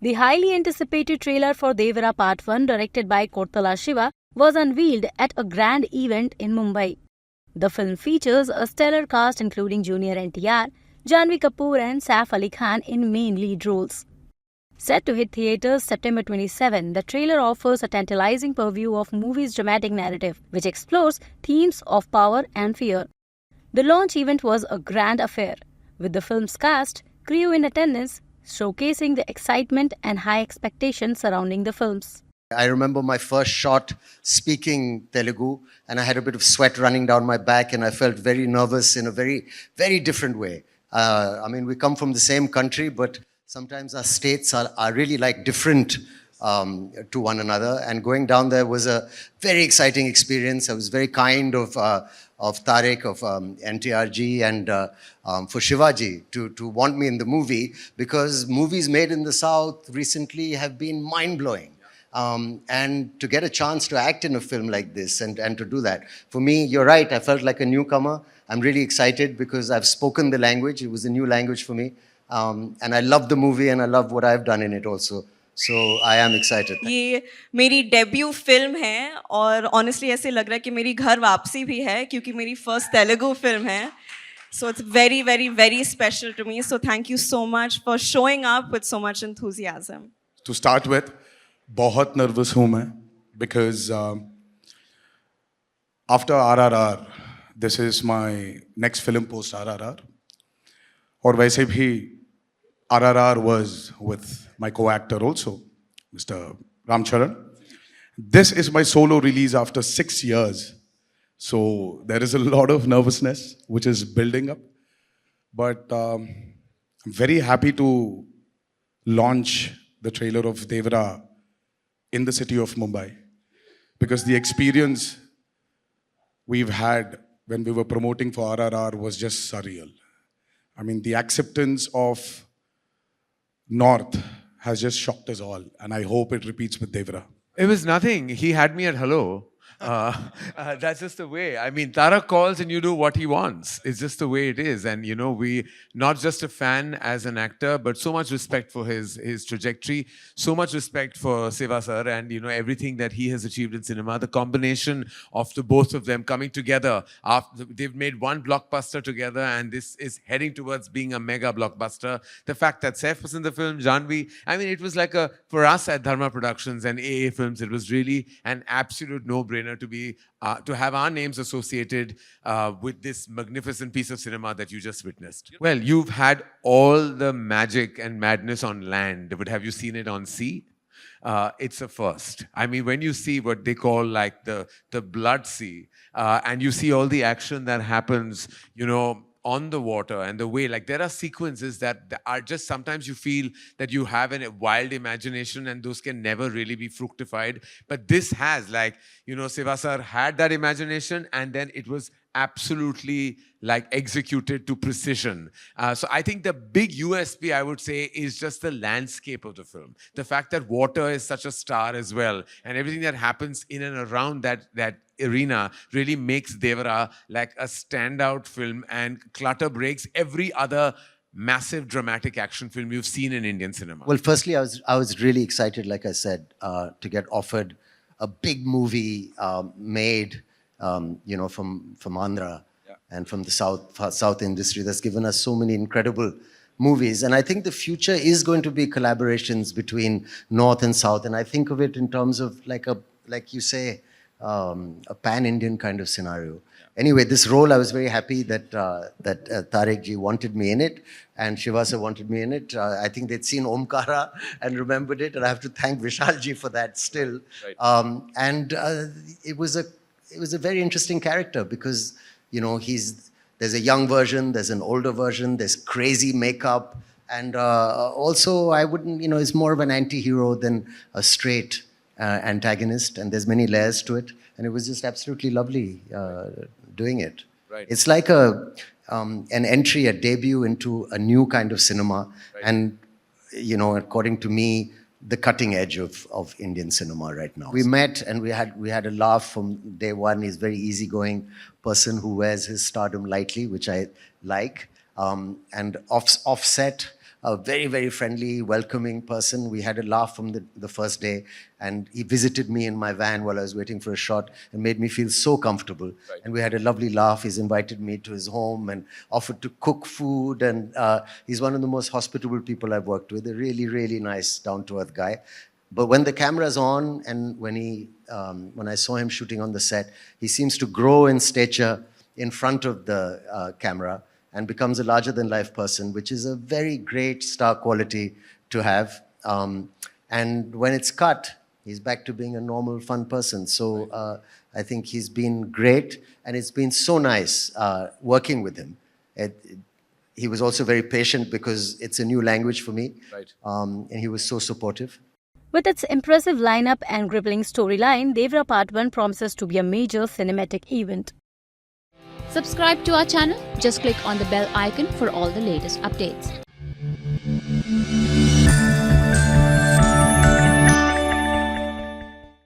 The highly anticipated trailer for Devara Part 1, directed by Koratala Siva, was unveiled at a grand event in Mumbai. The film features a stellar cast including Jr NTR, Janhvi Kapoor and Saif Ali Khan in main lead roles. Set to hit theaters September 27, the trailer offers a tantalizing purview of movie's dramatic narrative, which explores themes of power and fear. The launch event was a grand affair, with the film's cast, crew in attendance, showcasing the excitement and high expectations surrounding the films. I remember my first shot speaking Telugu, and I had a bit of sweat running down my back, and I felt very nervous in a very, very different way. We come from the same country, but sometimes our states are really like different to one another. And going down there was a very exciting experience. I was very kind of Tarek, of NTR ji, and for Shivaji to want me in the movie, because movies made in the South recently have been mind-blowing. And to get a chance to act in a film like this and to do that, for me, you're right, I felt like a newcomer. I'm really excited because I've spoken the language. It was a new language for me. And I love the movie and I love what I've done in it also. So I am excited. ये मेरी debut film है और honestly ऐसे लग रहा है कि मेरी घर वापसी भी है क्योंकि मेरी फर्स्ट तेलुगु फिल्म है. So it's very, very, very special to me. So thank you so much for showing up with so much enthusiasm. To start with, बहुत nervous हूँ मैं because after RRR, this is my next film post RRR. और वैसे भी RRR was with my co-actor also, Mr. Ramcharan. This is my solo release after 6 years. So there is a lot of nervousness which is building up. But I'm very happy to launch the trailer of Devara in the city of Mumbai, because the experience we've had when we were promoting for RRR was just surreal. I mean, the acceptance of North has just shocked us all, and I hope it repeats with Devara. It was nothing. He had me at hello. That's just the way. I mean, Tarak calls and you do what he wants. It's just the way it is. And, you know, we, not just a fan as an actor, but so much respect for his trajectory, so much respect for Siva sir and, you know, everything that he has achieved in cinema. The combination of the both of them coming together, after they've made one blockbuster together, and this is heading towards being a mega blockbuster. The fact that Saif was in the film, Janhvi, I mean, it was like for us at Dharma Productions and AA Films, it was really an absolute no-brainer to have our names associated with this magnificent piece of cinema that you just witnessed. Well, you've had all the magic and madness on land, but have you seen it on sea? It's a first. I mean, when you see what they call like the blood sea, and you see all the action that happens, you know, on the water and the way, like there are sequences that are just, sometimes you feel that you have a wild imagination and those can never really be fructified. But this has, like, you know, Siva sir had that imagination and then it was absolutely like executed to precision. So I think the big USP, I would say, is just the landscape of the film. The fact that water is such a star as well, and everything that happens in and around that arena really makes Devara like a standout film and clutter breaks every other massive dramatic action film you've seen in Indian cinema. Well, firstly, I was really excited, like I said, to get offered a big movie made you know, from Andhra and from the South industry that's given us so many incredible movies. And I think the future is going to be collaborations between North and South. And I think of it in terms of like you say, a pan-Indian kind of scenario. Anyway, this role, I was very happy that Tarek ji wanted me in it and Shiva sir wanted me in it. I think they'd seen Omkara and remembered it, and I have to thank Vishal ji for that still. Right. It was a very interesting character because, you know, there's a young version, there's an older version, there's crazy makeup, and also I wouldn't, you know, it's more of an anti-hero than a straight antagonist, and there's many layers to it, and it was just absolutely lovely doing it. Right. It's like an entry, a debut into a new kind of cinema, right. And, you know, according to me, the cutting edge of Indian cinema right now. We met and we had a laugh from day one. He's a very easygoing person who wears his stardom lightly, which I like. And offset a very, very friendly, welcoming person. We had a laugh from the first day, and he visited me in my van while I was waiting for a shot and made me feel so comfortable. Right. And we had a lovely laugh. He's invited me to his home and offered to cook food, and he's one of the most hospitable people I've worked with, a really, really nice, down-to-earth guy. But when the camera's on and when I saw him shooting on the set, he seems to grow in stature in front of the camera and becomes a larger-than-life person, which is a very great star quality to have. And when it's cut, he's back to being a normal, fun person. So I think he's been great, and it's been so nice working with him. He was also very patient because it's a new language for me. Right. And he was so supportive. With its impressive lineup and gripping storyline, Devara Part 1 promises to be a major cinematic event. Subscribe to our channel. Just click on the bell icon for all the latest updates.